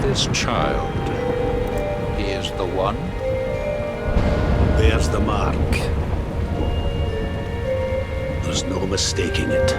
This child, he is the one? There's the mark. There's no mistaking it.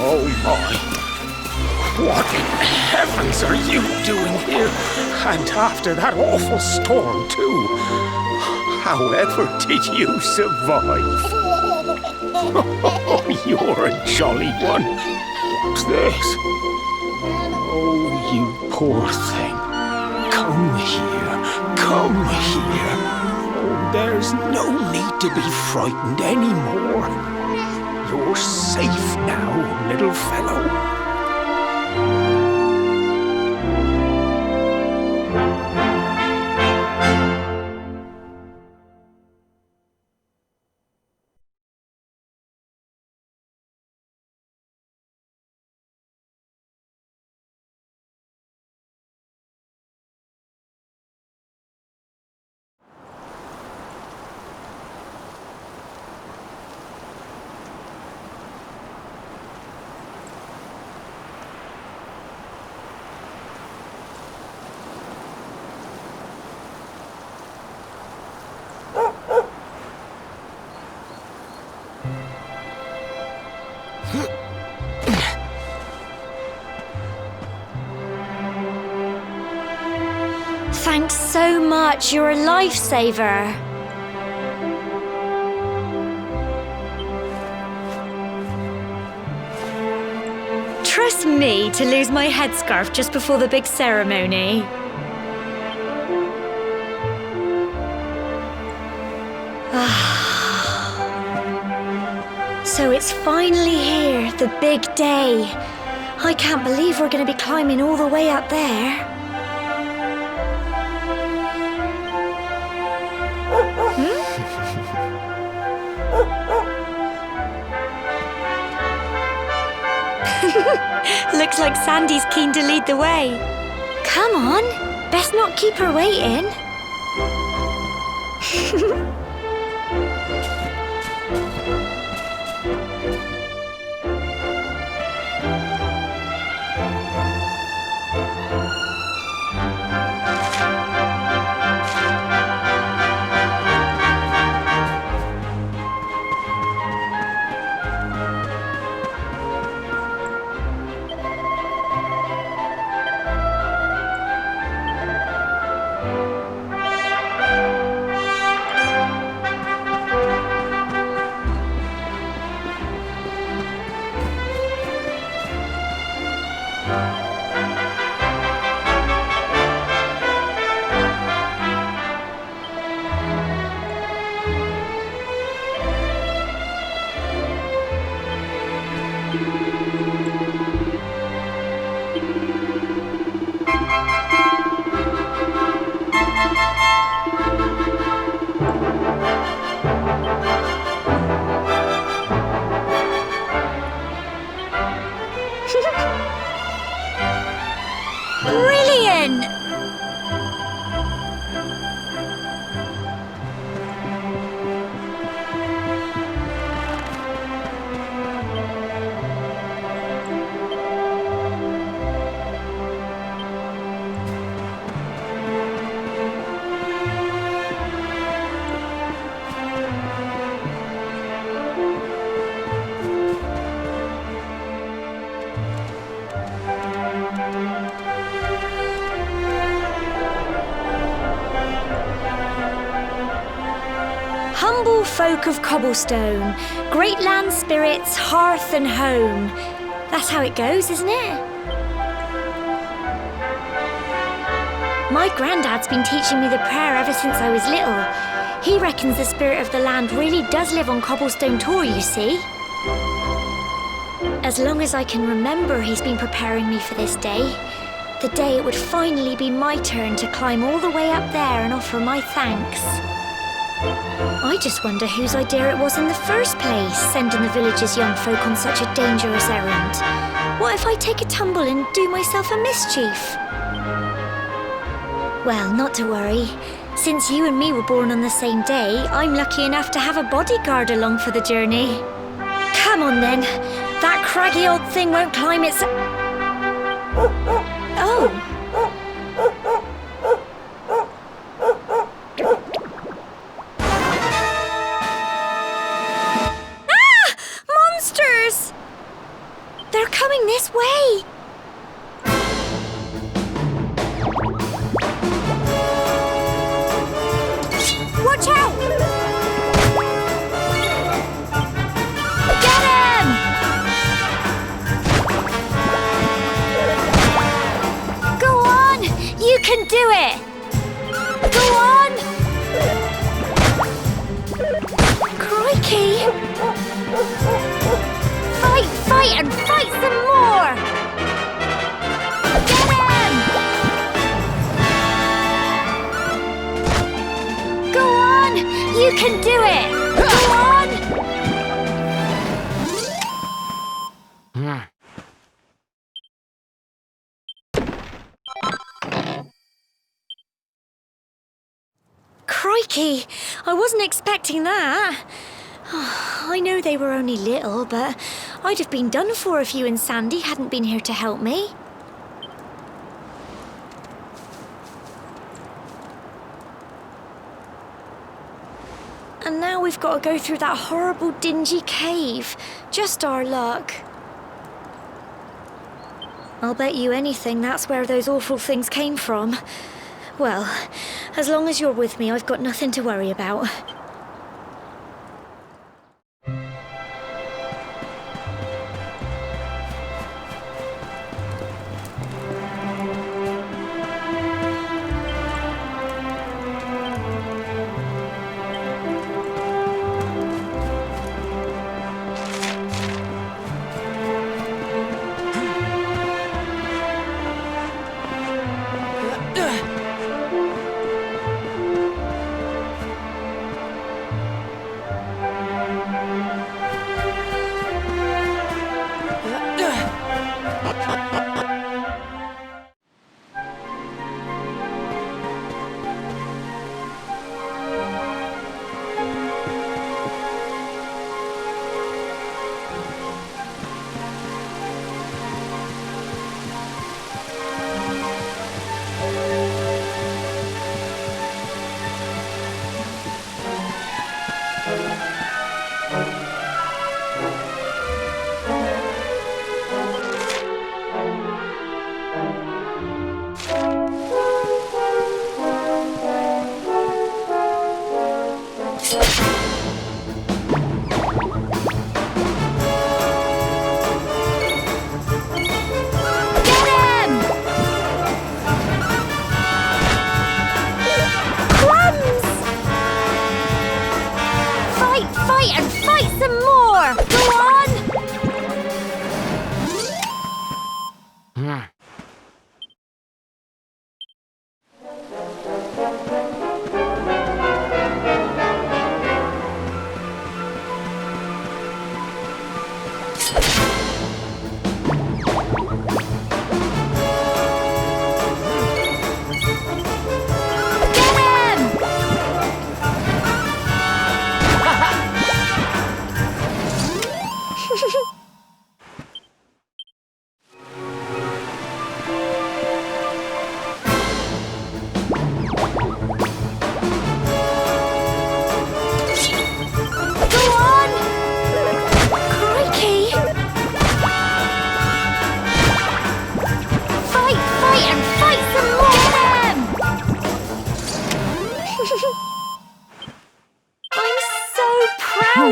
Oh my! What in heavens are you doing here? And after that awful storm, too. However did you survive? Oh, you're a jolly one. What's this? Oh, you poor thing. Come here. Come here. Oh, there's no need to be frightened anymore. You're safe now, little fellow. Thanks so much, you're a lifesaver. Trust me to lose my headscarf just before the big ceremony. So it's finally here, the big day. I can't believe we're going to be climbing all the way up there. Looks like Sandy's keen to lead the way. Come on, best not keep her waiting. Humble folk of cobblestone, great land spirits, hearth and home. That's how it goes, isn't it? My granddad's been teaching me the prayer ever since I was little. He reckons the spirit of the land really does live on Cobblestone Tor, you see. As long as I can remember, he's been preparing me for this day. The day it would finally be my turn to climb all the way up there and offer my thanks. I just wonder whose idea it was in the first place, sending the village's young folk on such a dangerous errand. What if I take a tumble and do myself a mischief? Well, not to worry. Since you and me were born on the same day, I'm lucky enough to have a bodyguard along for the journey. Come on then. That craggy old thing won't climb its... Oh. Ah! Monsters! They're coming this way. Watch out! Get him! Go on! You can do it! Go on! Crikey! Fight and fight some more! Get him! Go on! You can do it! Go on! Crikey! I wasn't expecting that. I know they were only little, but I'd have been done for if you and Sandy hadn't been here to help me. And now we've got to go through that horrible, dingy cave. Just our luck. I'll bet you anything that's where those awful things came from. Well, as long as you're with me, I've got nothing to worry about.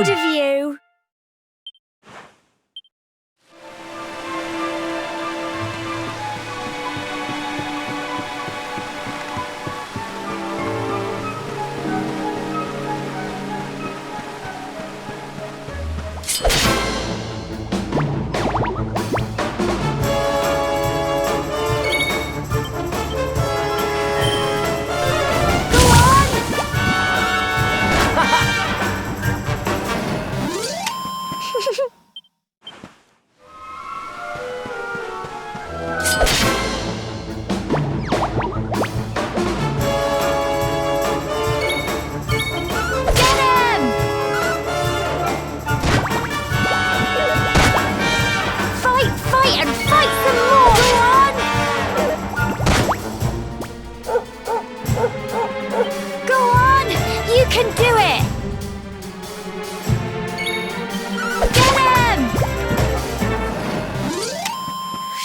proud of you.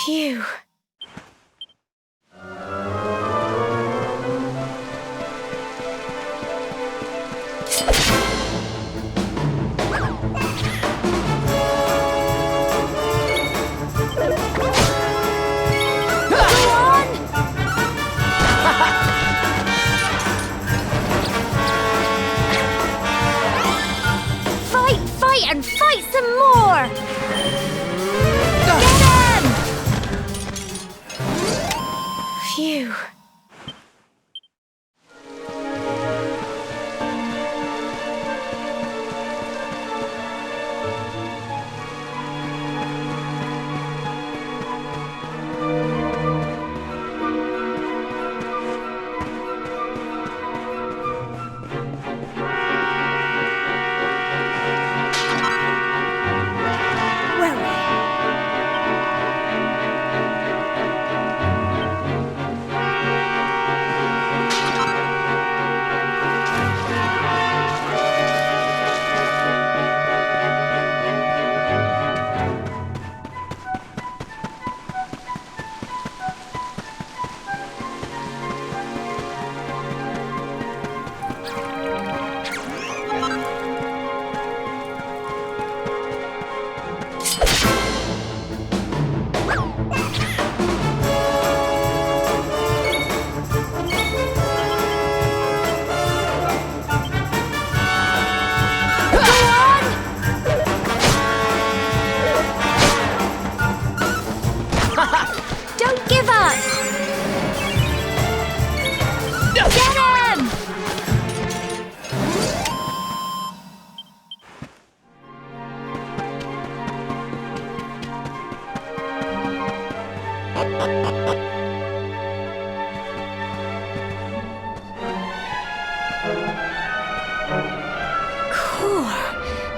Phew. And fight some more! Get him! Phew.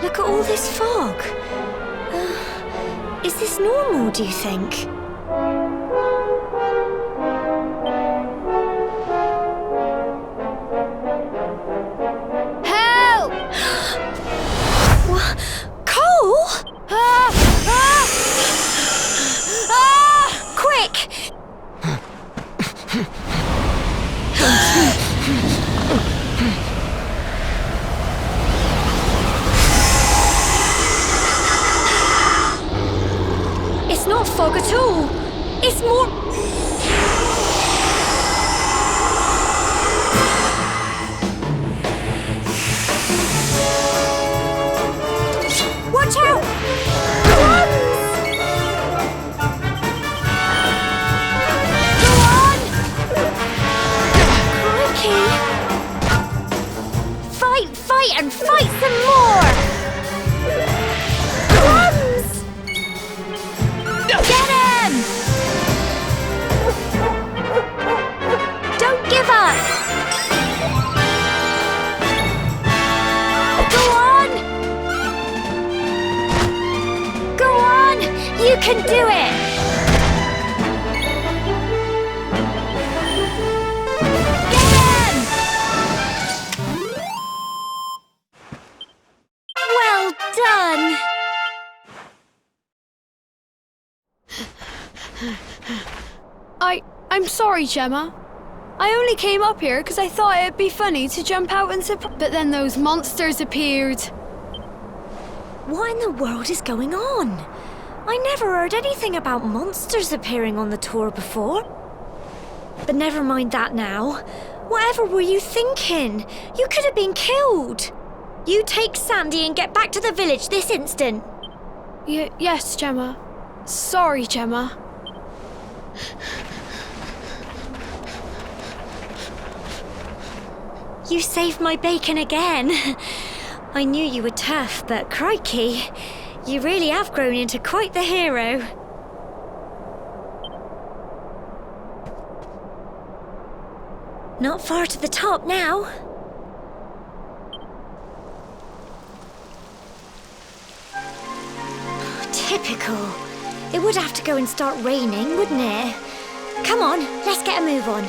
Look at all this fog. Is this normal, do you think? Help! Cole? Quick! It's not fog at all. It's more... Watch out! Go on! Crikey! Fight and fight some more! Get him! Don't give up! Go on! Go on! You can do it! Get him! Well done! I'm sorry, Gemma. I only came up here because I thought it'd be funny to jump out and surprise. But then those monsters appeared. What in the world is going on? I never heard anything about monsters appearing on the tour before. But never mind that now. Whatever were you thinking? You could have been killed. You take Sandy and get back to the village this instant. Yes, Gemma. Sorry, Gemma. You saved my bacon again. I knew you were tough, but crikey, you really have grown into quite the hero. Not far to the top now. Typical. It would have to go and start raining, wouldn't it? Come on, let's get a move on.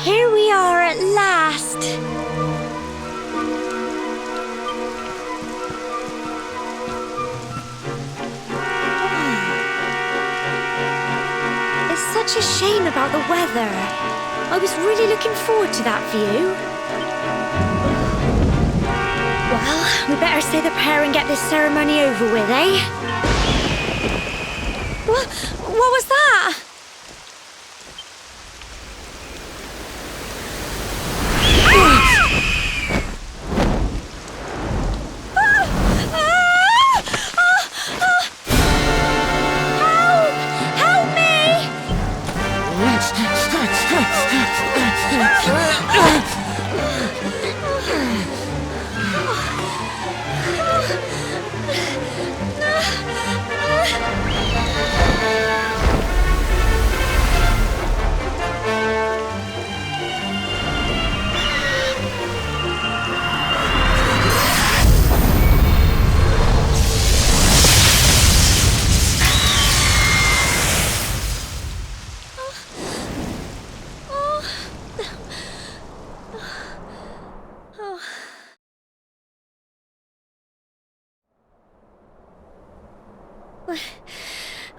Here we are at last. It's such a shame about the weather. I was really looking forward to that view. Well, we better say the prayer and get this ceremony over with, eh? What was that?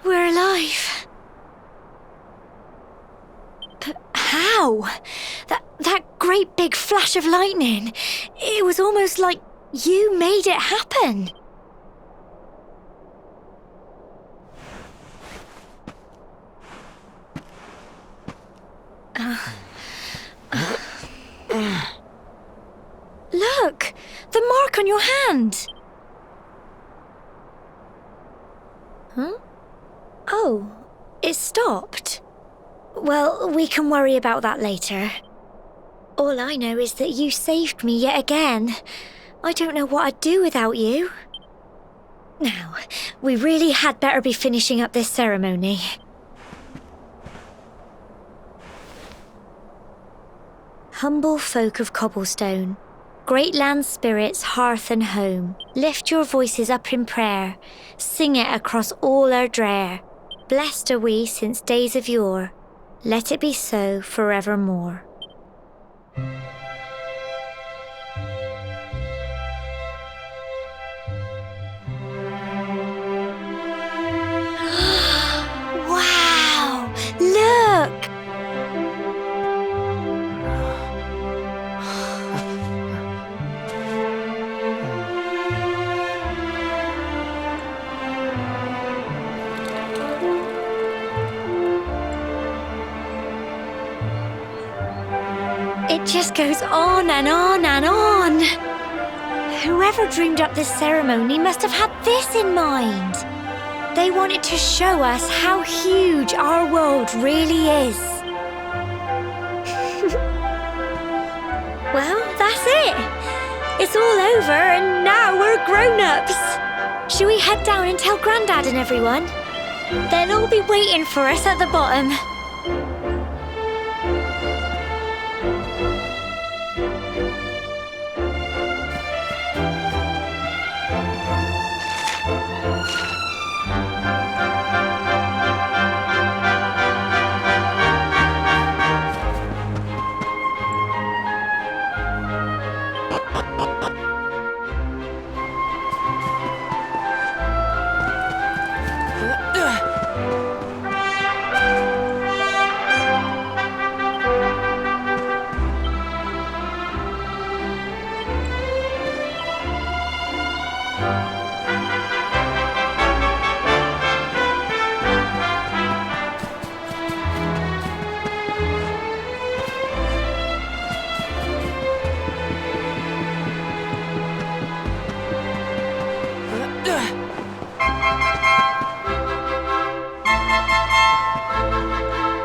We're alive. But how? That great big flash of lightning. It was almost like you made it happen. Look, the mark on your hand. Huh? Oh, it stopped. Well, we can worry about that later. All I know is that you saved me yet again. I don't know what I'd do without you. Now, we really had better be finishing up this ceremony. Humble folk of Cobblestone, great land spirits, hearth and home, lift your voices up in prayer, sing it across all our drear. Blessed are we since days of yore, let it be so forevermore. Wow! Look! It just goes on and on and on. Whoever dreamed up this ceremony must have had this in mind. They wanted to show us how huge our world really is. Well, that's it. It's all over and now we're grown-ups. Shall we head down and tell Grandad and everyone? They'll all be waiting for us at the bottom.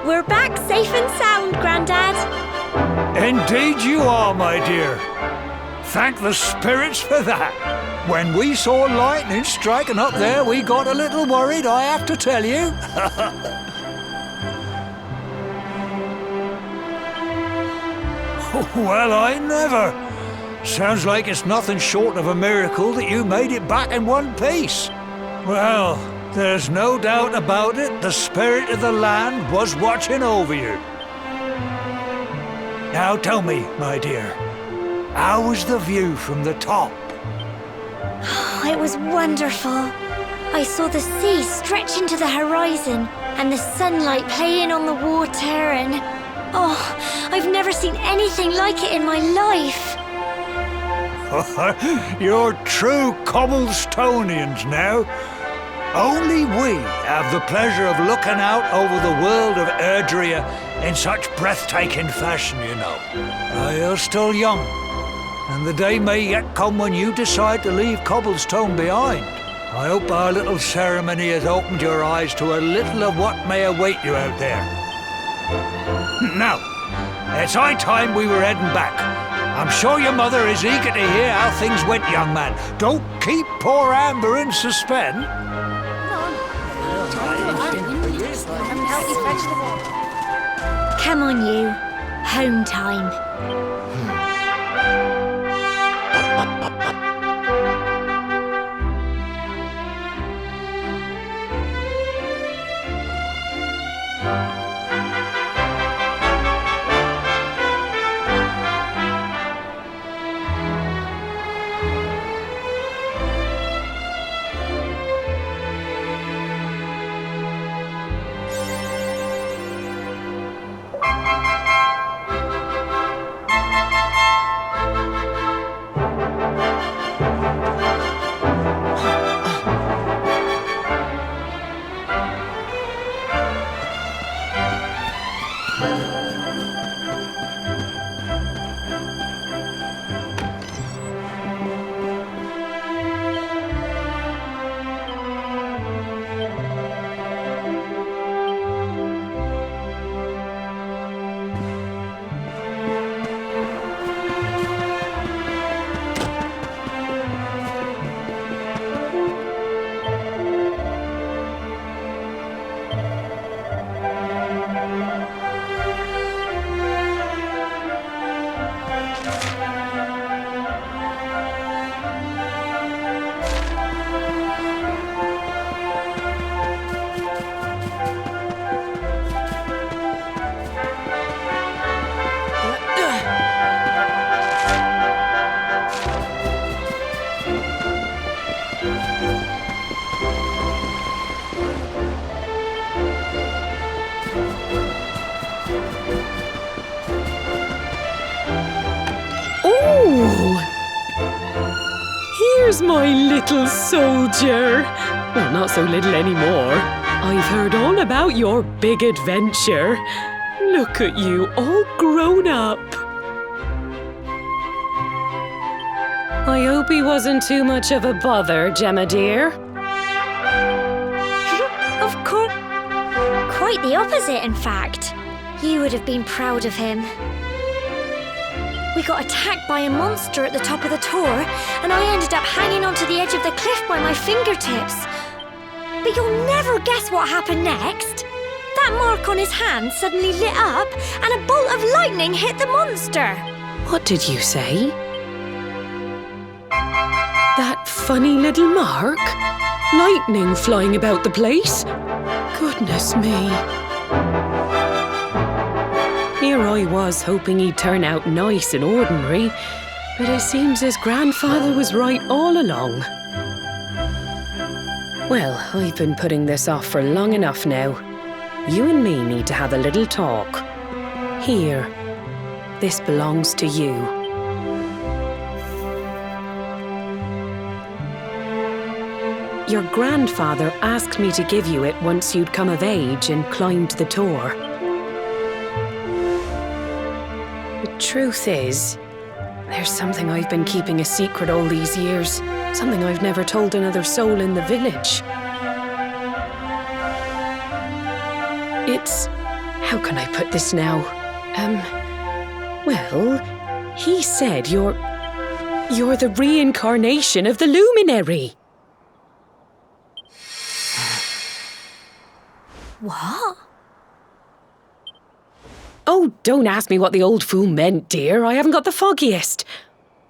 We're back safe and sound, Grandad. Indeed you are, my dear. Thank the spirits for that. When we saw lightning striking up there, we got a little worried, I have to tell you. Well, I never. Sounds like it's nothing short of a miracle that you made it back in one piece. Well, there's no doubt about it, the spirit of the land was watching over you. Now tell me, my dear, how was the view from the top? It was wonderful. I saw the sea stretch into the horizon and the sunlight playing on the water and... oh, I've never seen anything like it in my life. You're true Cobblestonians now. Only we have the pleasure of looking out over the world of Erdrea in such breathtaking fashion, you know. You're still young, and the day may yet come when you decide to leave Cobblestone behind. I hope our little ceremony has opened your eyes to a little of what may await you out there. Now, it's high time we were heading back. I'm sure your mother is eager to hear how things went, young man. Don't keep poor Amber in suspense. Come on, you. Home time. Here's my little soldier. Well, not so little anymore. I've heard all about your big adventure. Look at you, all grown up. I hope he wasn't too much of a bother, Gemma dear. Of course. Quite the opposite, in fact. You would have been proud of him. We got attacked by a monster at the top of the tower, and I ended up hanging onto the edge of the cliff by my fingertips. But you'll never guess what happened next. That mark on his hand suddenly lit up, and a bolt of lightning hit the monster. What did you say? That funny little mark? Lightning flying about the place? Goodness me. Here I was hoping he'd turn out nice and ordinary, but it seems his grandfather was right all along. Well, I've been putting this off for long enough now. You and me need to have a little talk. Here, this belongs to you. Your grandfather asked me to give you it once you'd come of age and climbed the tower. The truth is, there's something I've been keeping a secret all these years. Something I've never told another soul in the village. It's... how can I put this now? Well, he said you're the reincarnation of the luminary. What? Oh, don't ask me what the old fool meant, dear. I haven't got the foggiest.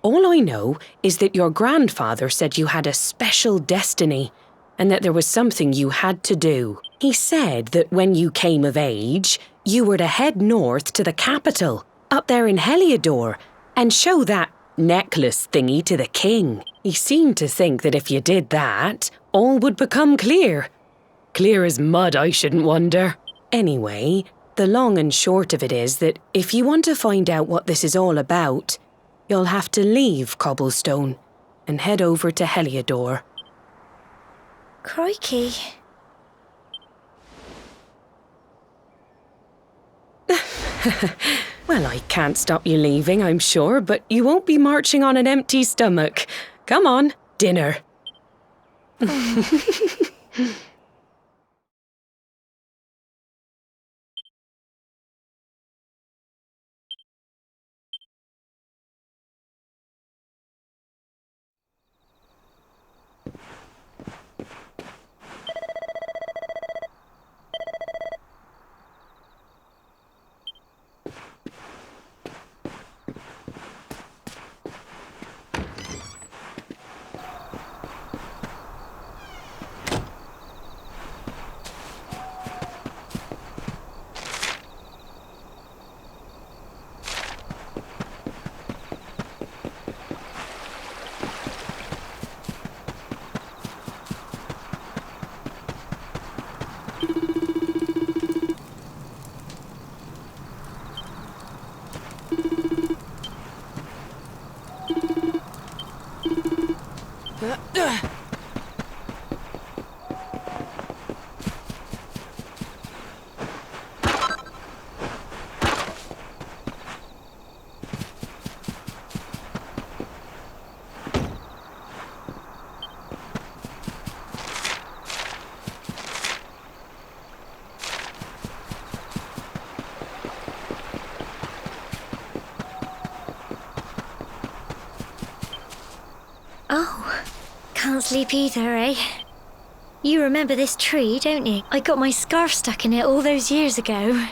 All I know is that your grandfather said you had a special destiny and that there was something you had to do. He said that when you came of age, you were to head north to the capital, up there in Heliodor, and show that necklace thingy to the king. He seemed to think that if you did that, all would become clear. Clear as mud, I shouldn't wonder. Anyway, the long and short of it is that if you want to find out what this is all about, you'll have to leave Cobblestone and head over to Heliodor. Crikey. Well, I can't stop you leaving, I'm sure, but you won't be marching on an empty stomach. Come on, dinner. Oh, can't sleep either, eh? You remember this tree, don't you? I got my scarf stuck in it all those years ago.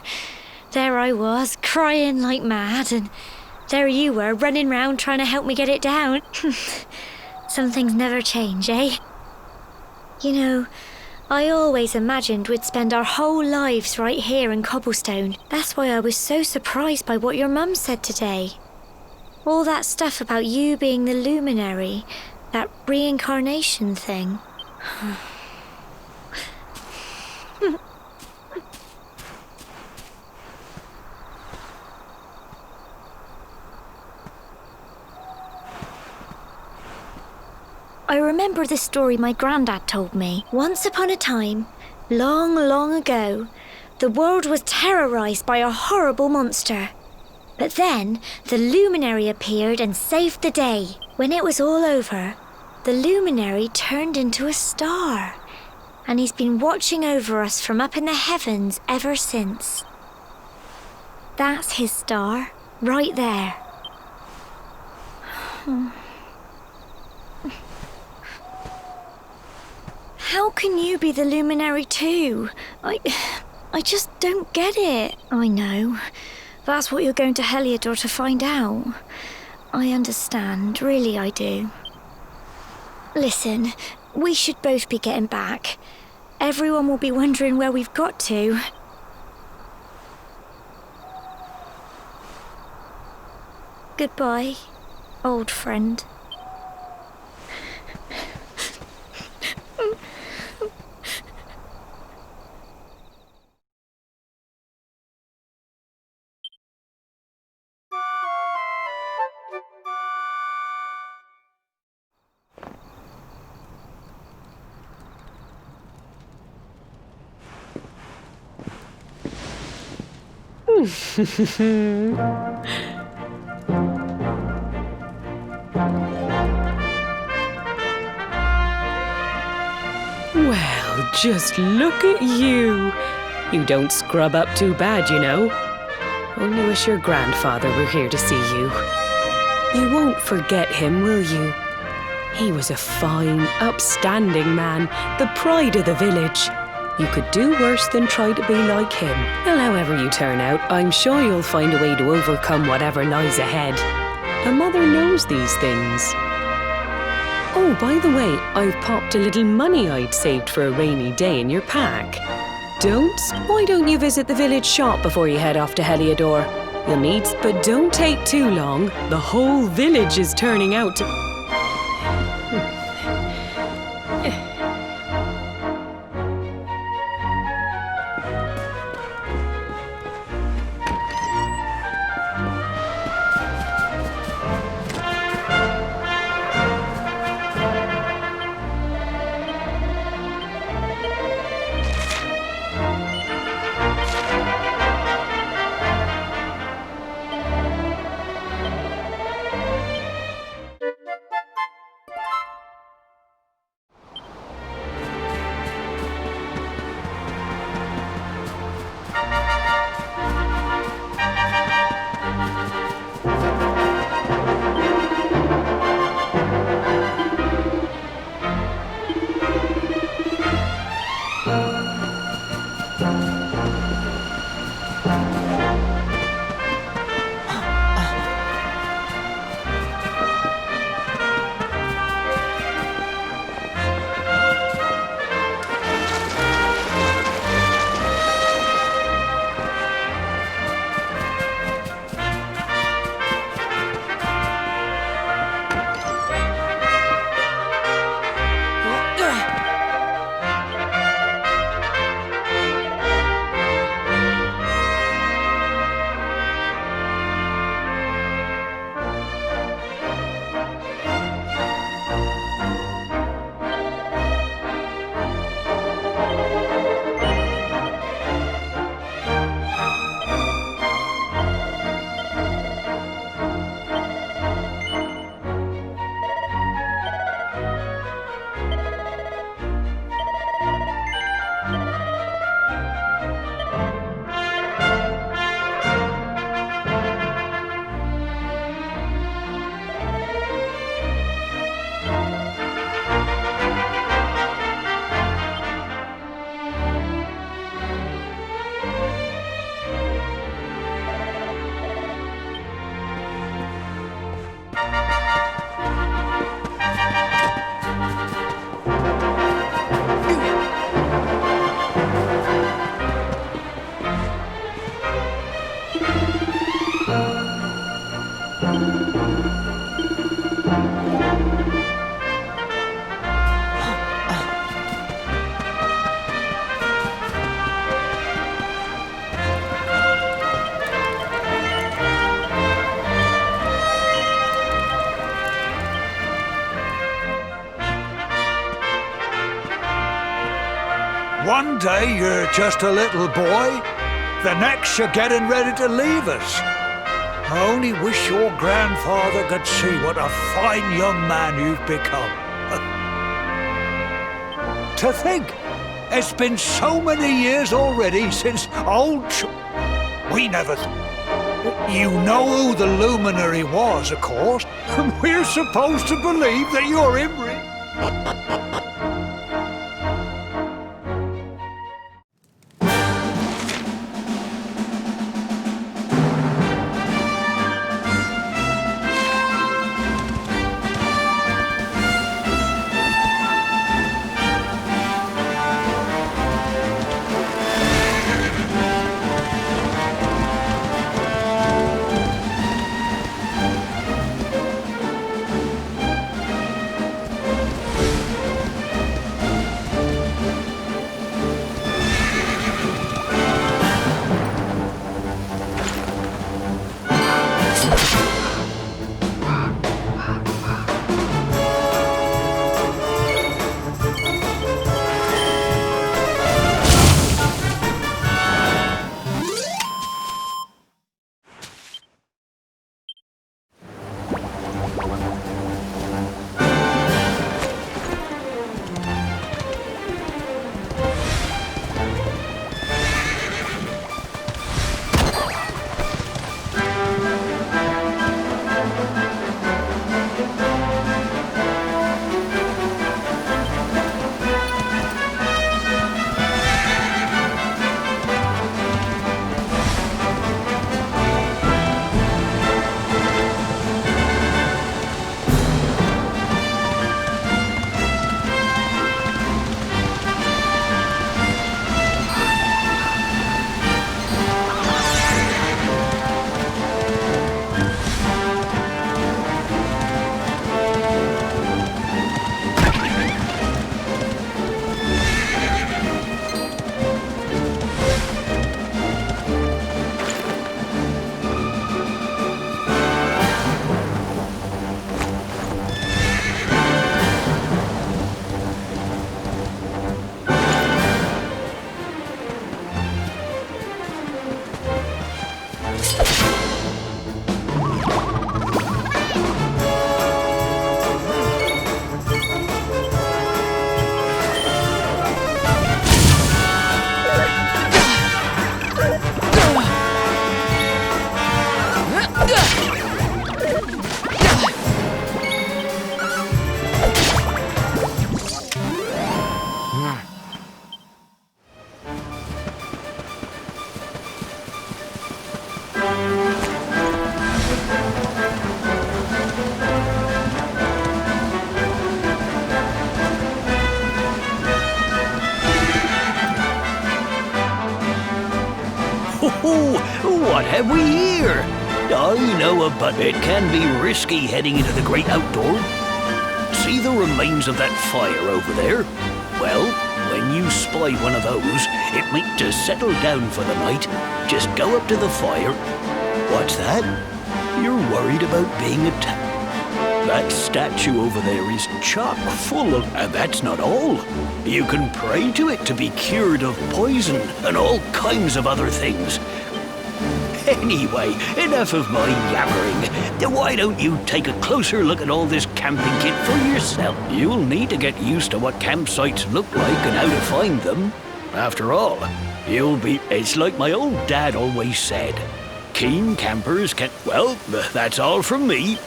There I was, crying like mad, and there you were, running round trying to help me get it down. Some things never change, eh? You know, I always imagined we'd spend our whole lives right here in Cobblestone. That's why I was so surprised by what your mum said today. All that stuff about you being the luminary, that reincarnation thing. I remember the story my granddad told me. Once upon a time, long, long ago, the world was terrorised by a horrible monster. But then, the luminary appeared and saved the day. When it was all over, the luminary turned into a star, and he's been watching over us from up in the heavens ever since. That's his star, right there. How can you be the luminary too? I just don't get it. I know. That's what you're going to Heliodor to find out. I understand, really I do. Listen, we should both be getting back. Everyone will be wondering where we've got to. Goodbye, old friend. Well, just look at you. You don't scrub up too bad, you know. Only wish your grandfather were here to see you. You won't forget him, will you? He was a fine, upstanding man, the pride of the village. You could do worse than try to be like him. Well, however you turn out, I'm sure you'll find a way to overcome whatever lies ahead. A mother knows these things. Oh, by the way, I've popped a little money I'd saved for a rainy day in your pack. Why don't you visit the village shop before you head off to Heliodor? You'll need, but don't take too long. The whole village is turning out to... One day you're just a little boy, the next you're getting ready to leave us. I only wish your grandfather could see what a fine young man you've become. To think, it's been so many years already since we never... You know who the luminary was, of course, and we're supposed to believe that you're Imri. What have we here? I know but it can be risky heading into the great outdoor. See the remains of that fire over there? Well, when you spy one of those, it might to settle down for the night. Just go up to the fire. What's that? You're worried about being attacked. That statue over there is chock full of... And that's not all. You can pray to it to be cured of poison and all kinds of other things. Anyway, enough of my yammering. Why don't you take a closer look at all this camping kit for yourself? You'll need to get used to what campsites look like and how to find them. After all, you'll be... It's like my old dad always said. Keen campers can... Well, that's all from me.